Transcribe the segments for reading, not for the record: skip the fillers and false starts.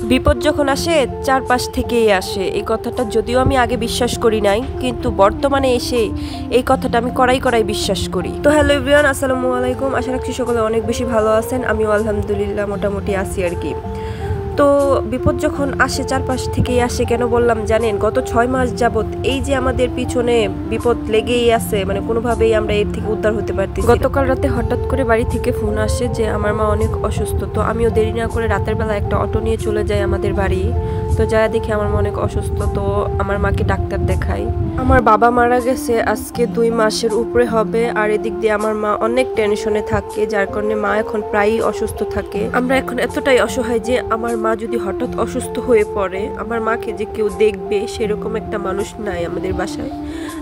বিপদ যখন আসে চারপাশ থেকেই আসে, এই কথাটা যদিও আমি আগে বিশ্বাস করি নাই, কিন্তু বর্তমানে এসে এই কথাটা আমি কড়াই বিশ্বাস করি। তো হ্যালো এভরিওয়ান, আসসালামু আলাইকুম। আশা রাখছি সকলে অনেক বেশি ভালো আছেন। আমিও আলহামদুলিল্লাহ মোটামুটি আছি আর কি। তো বিপদ যখন আসে চারপাশ থেকেই আসে কেন বললাম জানেন? গত 6 মাস যাবত এই যে আমাদের পিছনে বিপদ লেগেই আছে, মানে কোনোভাবেই আমরা এর থেকে উদ্ধার হতে পারতেছি। গতকাল রাতে হঠাৎ করে বাড়ি থেকে ফোন আসে যে আমার মা অনেক অসুস্থ। তো আমিও দেরি না করে রাতের বেলা একটা অটো নিয়ে চলে যাই আমাদের বাড়ি। তো যা দেখি আমার মা অনেক অসুস্থ, তো আমার মাকে ডাক্তার দেখাই। আমার বাবা মারা গেছে আজকে 2 মাসের উপরে হবে, আর এদিক দিয়ে আমার মা অনেক টেনশনে থাকে, যার কারণে মা এখন প্রায়ই অসুস্থ থাকে। আমরা এখন এতটাই অসহায় যে আমার মা যদি হঠাৎ অসুস্থ হয়ে পড়ে, আমার মাকে যে কেউ দেখবে সেরকম একটা মানুষ নাই আমাদের বাসায়।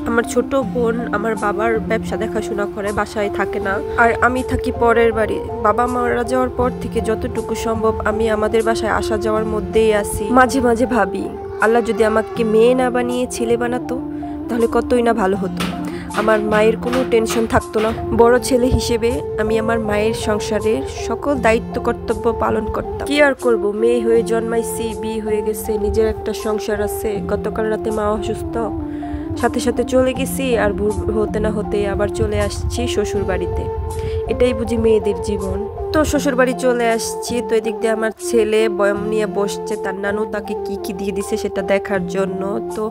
আমার ছোট বোন আমার বাবার ব্যবসা দেখাশোনা করে, বাসায় থাকে না, আর আমি থাকি পরের বাড়ি। বাবা মারা যাওয়ার পর থেকে যতটুকু সম্ভব আমি আমাদের বাসায় আসা যাওয়ার মধ্যেই আছি। মাঝে মাঝে ভাবি, আল্লাহ যদি আমাকে মেয়ে না বানিয়ে ছেলে বানাতো তাহলে কতই না ভালো হতো। আমার মায়ের কোনো টেনশন থাকতো না। বড় ছেলে হিসেবে আমি আমার মায়ের সংসারের সকল দায়িত্ব কর্তব্য পালন করতাম। কি আর করব, মেয়ে হয়ে জন্মাইছি, বিয়ে হয়ে গেছে, নিজের একটা সংসার আছে। গতকাল রাতে মা অসুস্থ, সাথে সাথে চলে গেছি, আর হতে না হতে আবার চলে আসছি শ্বশুর বাড়িতে। এটাই বুঝি মেয়েদের জীবন। তো শ্বশুর বাড়ি চলে আসছি, তো এদিক দিয়ে আমার ছেলে বয়ম নিয়ে বসছে, তার নানু তাকে কি কি দিয়ে দিছে সেটা দেখার জন্য। তো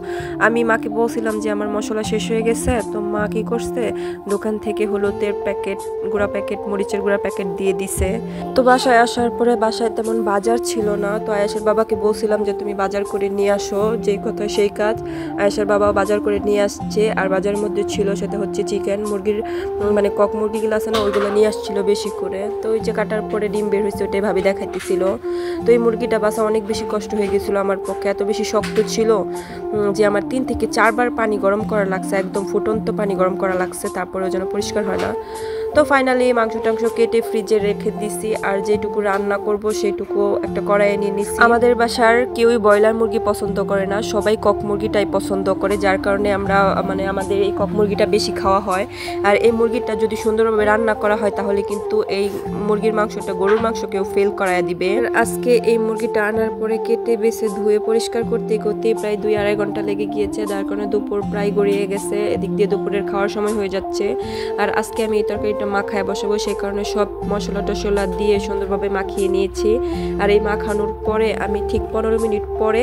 আমি মাকে বলছিলাম যে আমার মশলা শেষ হয়ে গেছে। তো মা কি করছে, দোকান থেকে হলুদের প্যাকেট, গুঁড়া প্যাকেট, মরিচের গুঁড়া প্যাকেট দিয়ে দিছে। তো বাসায় আসার পরে বাসায় তেমন বাজার ছিল না, তো আয়েশের বাবাকে বলছিলাম যে তুমি বাজার করে নিয়ে আসো, যেই কথা সেই কাজ। আয়েশের বাবা বাজার করে নিয়ে আসছে, আর বাজারের মধ্যে ছিল সেটা হচ্ছে চিকেন, মুরগির মানে কক মুরগিগুলো আছে না, ওইগুলো নিয়ে আসছিল বেশি করে। তো ওই যে কাটার পরে ডিম বের হয়েছে ওটাই ভাবি দেখাইতেছিল। তো এই মুরগিটা বাসা অনেক বেশি কষ্ট হয়ে গেছিলো আমার পক্ষে, এত বেশি শক্ত ছিল যে আমার 3 থেকে 4 বার পানি গরম করা লাগছে, একদম ফুটন্ত পানি গরম করা লাগছে, তারপরেও যেন পরিষ্কার হয় না। তো ফাইনালি মাংস টাংস কেটে ফ্রিজে রেখে দিছি, আর যেটুকু রান্না করব সেইটুকু একটা কড়াইয়ে নিয়ে নিছি। আমাদের বাসার কেউই ব্রয়লার মুরগি পছন্দ করে না, সবাই কক মুরগিটাই পছন্দ করে, যার কারণে আমরা মানে আমাদের এই কক মুরগিটা বেশি খাওয়া হয়। আর এই মুরগিটা যদি সুন্দরভাবে রান্না করা হয় তাহলে কিন্তু এই মুরগির মাংসটা গরুর মাংসকেও ফেল করায় দিবে। আজকে এই মুরগিটা আনার পরে কেটে বেছে ধুয়ে পরিষ্কার করতে করতে প্রায় 2-2.5 ঘন্টা লেগে গিয়েছে, যার কারণে দুপুর প্রায় গড়িয়ে গেছে। এদিক দিয়ে দুপুরের খাওয়ার সময় হয়ে যাচ্ছে। আর আজকে আমি এই তরকারিটা মাখায় বসাবো, সেই কারণে সব মশলা টশলা দিয়ে সুন্দরভাবে মাখিয়ে নিয়েছি। আর এই মাখানোর পরে আমি ঠিক 15 মিনিট পরে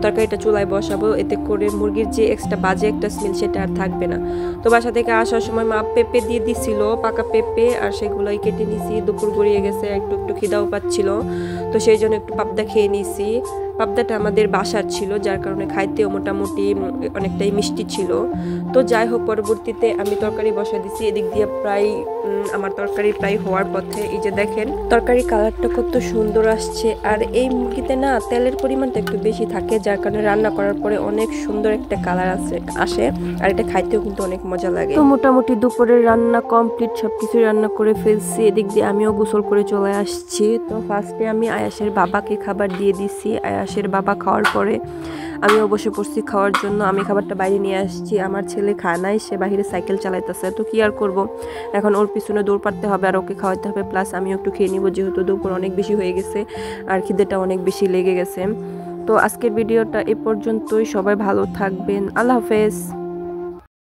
তরকারিটা চুলায় বসাবো, এতে করে মুরগির যে এক্সট্রা বাজে একটা স্মেল সেটা আর থাকবে না। তো বাসা থেকে আসার সময় মা পেঁপে দিয়ে দিছিল, পাকা পেঁপে, আর সেগুলোই কেটে নিছি। দুপুর গড়িয়ে গেছে, একটু একটু খিদাও পাচ্ছিল, তো সেই জন্য একটু পাবদা খেয়ে নিছি। পাবদাটা আমাদের বাসার ছিল, যার কারণে খাইতেও মোটামুটি অনেকটাই মিষ্টি ছিল। তো যাই হোক, পরবর্তীতে আমি তরকারি বসা দিছি। এদিক দিয়ে প্রায় আমার তরকারি প্রায় হওয়ার পথে। এই যে দেখেন তরকারি কালারটা কত সুন্দর আসছে। আর এই মুরগিতে না তেলের পরিমাণটা একটু বেশি থাকে, যার কারণে রান্না করার পরে অনেক সুন্দর একটা কালার আসে, আর এটা খাইতেও কিন্তু অনেক মজা লাগে। তো মোটামুটি দুপুরের রান্না কমপ্লিট, সবকিছু রান্না করে ফেলছি। এদিক দিয়ে আমিও গোসল করে চলে আসছি। তো ফার্স্টে আমি আয়াসের বাবাকে খাবার দিয়ে দিছি। আয়াসের বাবা খাওয়ার পরে আমি অবশ্যই পড়ছি খাওয়ার জন্য। আমি খাবারটা বাইরে নিয়ে আসছি, আমার ছেলে খায় নাই, সে বাইরে সাইকেল চালাইতেছে। তো কি আর করব, এখন ওর পিছনে দৌড় পাড়তে হবে, আর ওকে খাওয়াতে হবে, প্লাস আমিও একটু খেয়ে নিব, যেহেতু দুপুর অনেক বেশি হয়ে গেছে আর খিদেটা অনেক বেশি লেগে গেছে। তো আজকের ভিডিওটা এ পর্যন্তই। সবাই ভালো থাকবেন, আল্লাহ হাফেজ।